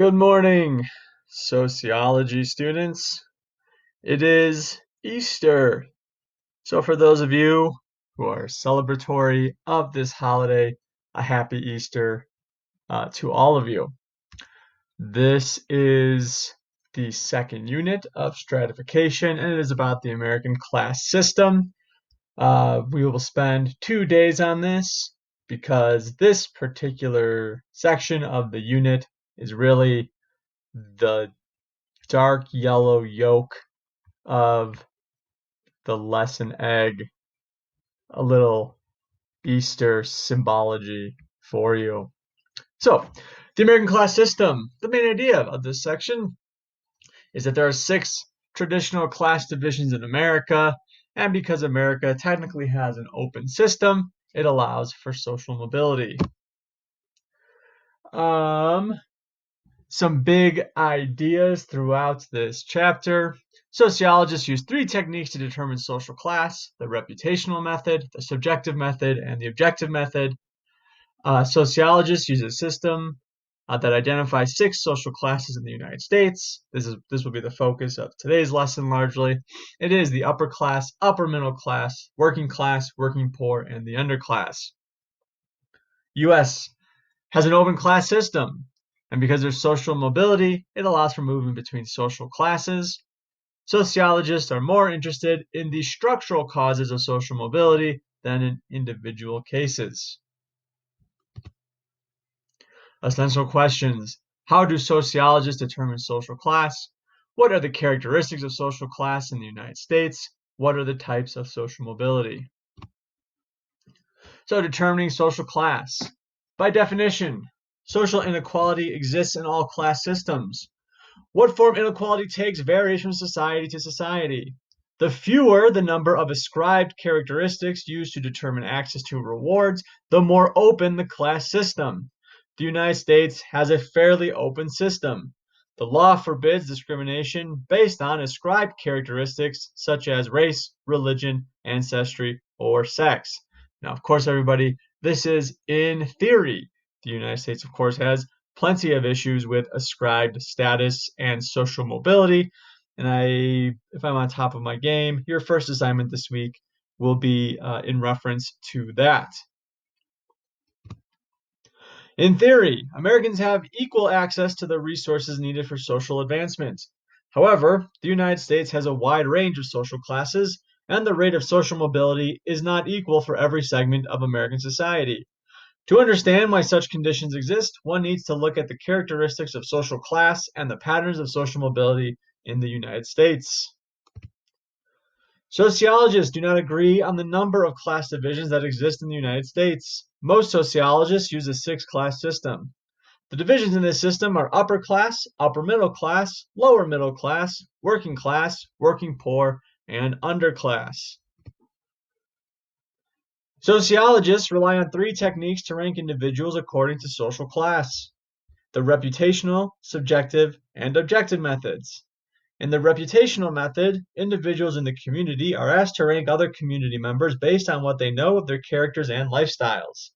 Good morning, sociology students. It is Easter. So, for those of you who are celebratory of this holiday, a happy Easter to all of you. This is the second unit of stratification, and it is about the American class system. We will spend 2 days on this because this particular section of the unit is really the dark yellow yolk of the lesson egg, a little Easter symbology for you. So, the American class system. The main idea of this section is that there are 6 traditional class divisions in America, and because America technically has an open system, it allows for social mobility. Some big ideas throughout this chapter. Sociologists use 3 techniques to determine social class: the reputational method, the subjective method, and the objective method. Sociologists use a system that identifies 6 social classes in the United States. This will be the focus of today's lesson largely. It is the upper class, upper middle class, working poor, and the underclass. U.S. has an open class system. And because there's social mobility, it allows for movement between social classes. Sociologists are more interested in the structural causes of social mobility than in individual cases. Essential questions. How do sociologists determine social class? What are the characteristics of social class in the United States? What are the types of social mobility? So, determining social class. By definition, social inequality exists in all class systems. What form inequality takes varies from society to society. The fewer the number of ascribed characteristics used to determine access to rewards, the more open the class system. The United States has a fairly open system. The law forbids discrimination based on ascribed characteristics such as race, religion, ancestry, or sex. Now, of course, everybody, this is in theory. The United States, of course, has plenty of issues with ascribed status and social mobility. And if I'm on top of my game, your first assignment this week will be in reference to that. In theory, Americans have equal access to the resources needed for social advancement. However, the United States has a wide range of social classes, and the rate of social mobility is not equal for every segment of American society. To understand why such conditions exist, one needs to look at the characteristics of social class and the patterns of social mobility in the United States. Sociologists do not agree on the number of class divisions that exist in the United States. Most sociologists use a 6-class system. The divisions in this system are upper class, upper middle class, lower middle class, working poor, and underclass. Sociologists rely on 3 techniques to rank individuals according to social class: the reputational, subjective, and objective methods. In the reputational method, individuals in the community are asked to rank other community members based on what they know of their characters and lifestyles.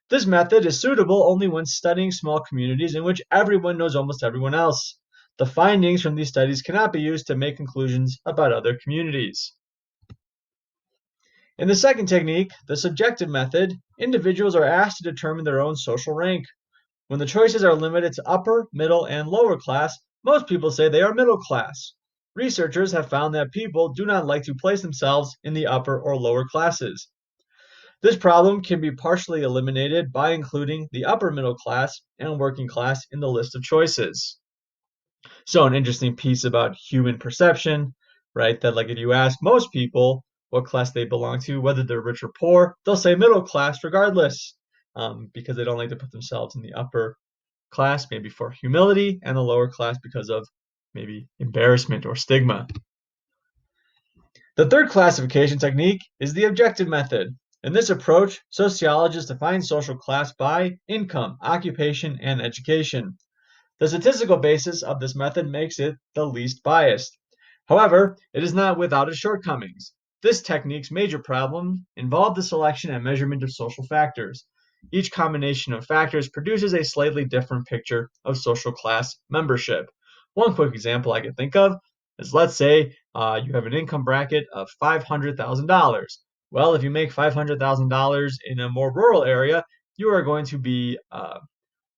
This method is suitable only when studying small communities in which everyone knows almost everyone else. The findings from these studies cannot be used to make conclusions about other communities. In the second technique, the subjective method, individuals are asked to determine their own social rank. When the choices are limited to upper, middle, and lower class, most people say they are middle class. Researchers have found that people do not like to place themselves in the upper or lower classes. This problem can be partially eliminated by including the upper middle class and working class in the list of choices. So, an interesting piece about human perception, right? That, like, if you ask most people what class they belong to, whether they're rich or poor, they'll say middle class regardless, because they don't like to put themselves in the upper class, maybe for humility, and the lower class because of maybe embarrassment or stigma. The third classification technique is the objective method. In this approach, sociologists define social class by income, occupation, and education. The statistical basis of this method makes it the least biased. However, it is not without its shortcomings. This technique's major problem involved the selection and measurement of social factors. Each combination of factors produces a slightly different picture of social class membership. One quick example I can think of is, let's say you have an income bracket of $500,000. Well, if you make $500,000 in a more rural area, you are going to be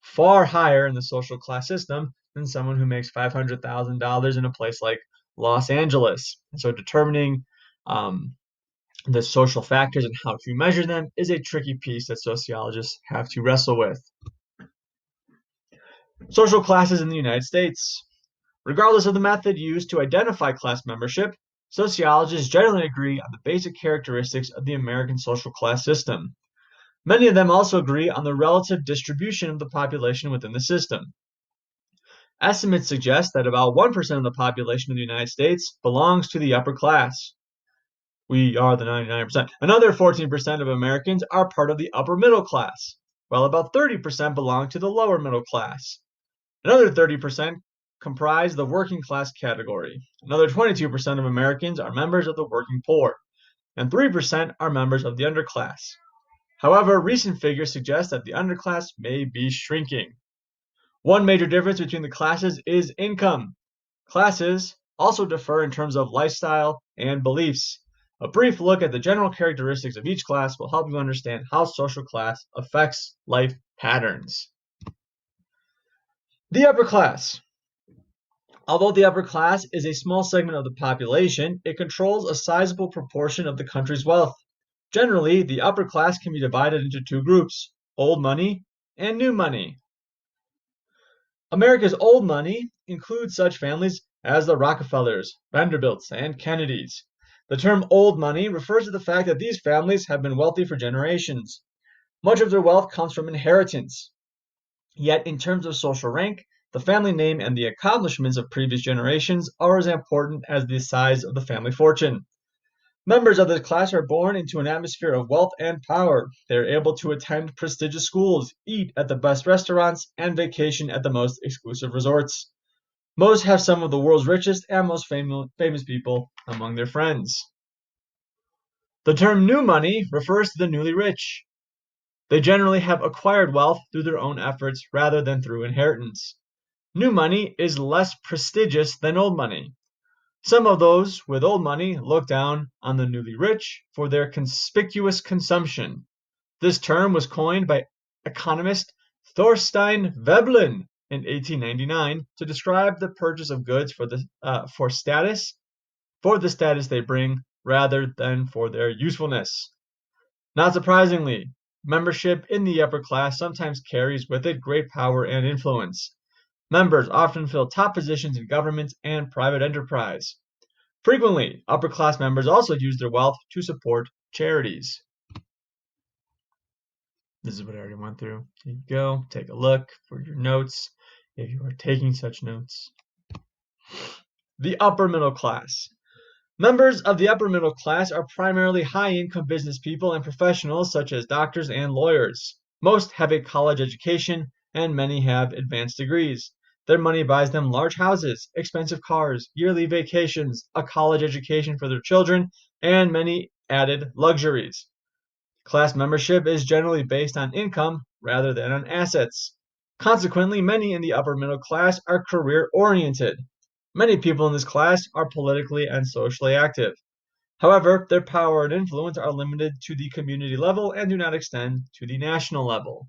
far higher in the social class system than someone who makes $500,000 in a place like Los Angeles. And so determining um, the social factors and how to measure them is a tricky piece that sociologists have to wrestle with. Social classes in the United States. Regardless of the method used to identify class membership, sociologists generally agree on the basic characteristics of the American social class system. Many of them also agree on the relative distribution of the population within the system. Estimates suggest that about 1% of the population of the United States belongs to the upper class. We are the 99%. Another 14% of Americans are part of the upper middle class, while about 30% belong to the lower middle class. Another 30% comprise the working class category. Another 22% of Americans are members of the working poor, and 3% are members of the underclass. However, recent figures suggest that the underclass may be shrinking. One major difference between the classes is income. Classes also differ in terms of lifestyle and beliefs. A brief look at the general characteristics of each class will help you understand how social class affects life patterns. The upper class. Although the upper class is a small segment of the population, it controls a sizable proportion of the country's wealth. Generally, the upper class can be divided into two groups: old money and new money. America's old money includes such families as the Rockefellers, Vanderbilts, and Kennedys. The term old money refers to the fact that these families have been wealthy for generations. Much of their wealth comes from inheritance. Yet, in terms of social rank, the family name and the accomplishments of previous generations are as important as the size of the family fortune. Members of this class are born into an atmosphere of wealth and power. They are able to attend prestigious schools, eat at the best restaurants, and vacation at the most exclusive resorts. Most have some of the world's richest and most famous people among their friends. The term new money refers to the newly rich. They generally have acquired wealth through their own efforts rather than through inheritance. New money is less prestigious than old money. Some of those with old money look down on the newly rich for their conspicuous consumption. This term was coined by economist Thorstein Veblen in 1899 to describe the purchase of goods for the status they bring rather than for their usefulness. Not surprisingly, membership in the upper class sometimes carries with it great power and influence. Members often fill top positions in government and private enterprise. Frequently, upper class members also use their wealth to support charities. This is what I already went through. Here you go. Take a look for your notes if you are taking such notes. The upper middle class. Members of the upper middle class are primarily high-income business people and professionals such as doctors and lawyers. Most have a college education, and many have advanced degrees. Their money buys them large houses, expensive cars, yearly vacations, a college education for their children, and many added luxuries. Class membership is generally based on income rather than on assets. Consequently, many in the upper middle class are career-oriented. Many people in this class are politically and socially active. However, their power and influence are limited to the community level and do not extend to the national level.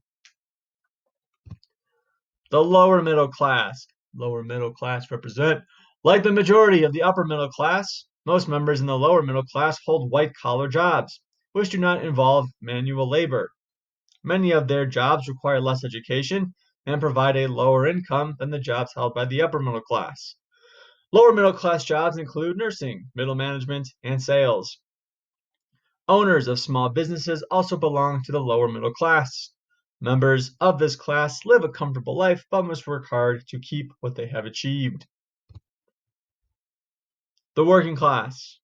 The lower middle class. Lower middle class represent, like the majority of the upper middle class, most members in the lower middle class hold white-collar jobs, which do not involve manual labor. Many of their jobs require less education and provide a lower income than the jobs held by the upper middle class. Lower middle class jobs include nursing, middle management, and sales. Owners of small businesses also belong to the lower middle class. Members of this class live a comfortable life but must work hard to keep what they have achieved. The working class.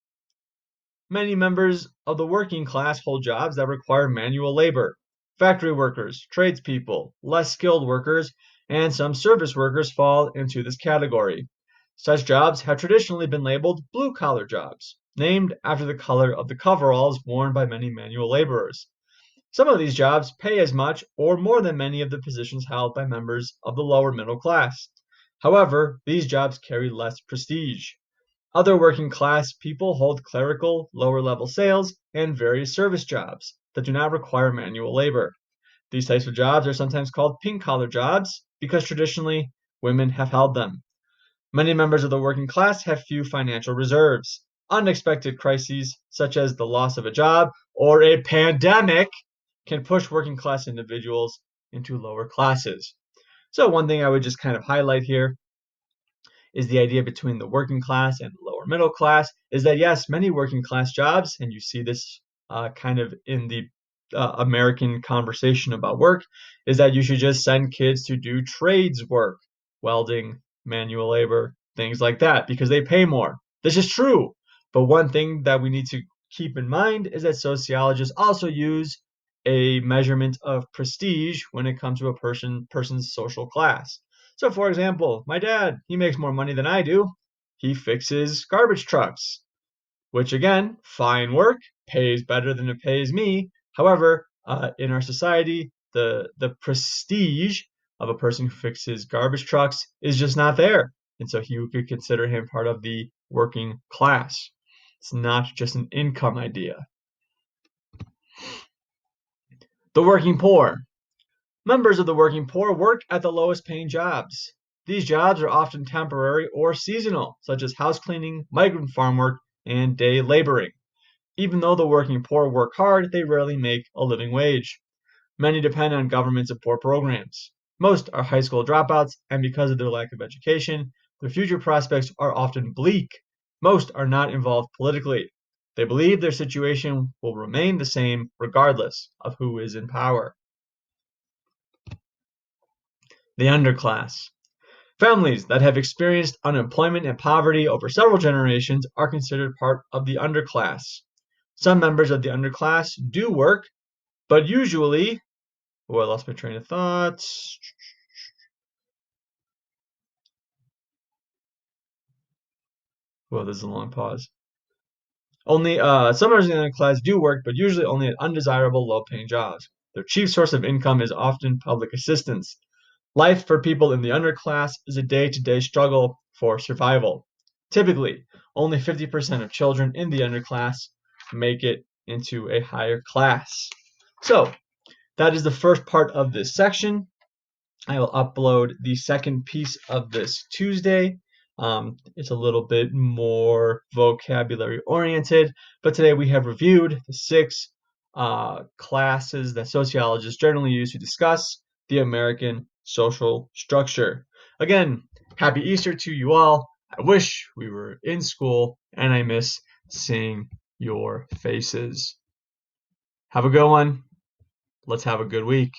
Many members of the working class hold jobs that require manual labor. Factory workers, tradespeople, less skilled workers, and some service workers fall into this category. Such jobs have traditionally been labeled blue-collar jobs, named after the color of the coveralls worn by many manual laborers. Some of these jobs pay as much or more than many of the positions held by members of the lower middle class. However, these jobs carry less prestige. Other working class people hold clerical, lower level sales, and various service jobs that do not require manual labor. These types of jobs are sometimes called pink collar jobs because traditionally women have held them. Many members of the working class have few financial reserves. Unexpected crises, such as the loss of a job or a pandemic, can push working class individuals into lower classes. So, one thing I would just kind of highlight here is the idea between the working class and the lower middle class is that, yes, many working class jobs, and you see this kind of in the American conversation about work, is that you should just send kids to do trades work, welding, manual labor, things like that, because they pay more. This is true. But one thing that we need to keep in mind is that sociologists also use a measurement of prestige when it comes to a person's social class. So, for example, my dad, he makes more money than I do. He fixes garbage trucks, which again, fine work, pays better than it pays me. However, in our society, the prestige of a person who fixes garbage trucks is just not there. And so he could consider him part of the working class. It's not just an income idea. The working poor. Members of the working poor work at the lowest paying jobs. These jobs are often temporary or seasonal, such as house cleaning, migrant farm work, and day laboring. Even though the working poor work hard, they rarely make a living wage. Many depend on government support programs. Most are high school dropouts, and because of their lack of education, their future prospects are often bleak. Most are not involved politically. They believe their situation will remain the same regardless of who is in power. The underclass. Families that have experienced unemployment and poverty over several generations are considered part of the underclass. Some members of the underclass do work, but usually, I lost my train of thought. Well, this is a long pause. Only some members of the underclass do work, but usually only at undesirable, low-paying jobs. Their chief source of income is often public assistance. Life for people in the underclass is a day-to-day struggle for survival. Typically, only 50% of children in the underclass make it into a higher class. So, that is the first part of this section. I will upload the second piece of this Tuesday. It's a little bit more vocabulary oriented, but today we have reviewed the 6 classes that sociologists generally use to discuss the American social structure. Again, happy Easter to you all. I wish we were in school, and I miss seeing your faces. Have a good one. Let's have a good week.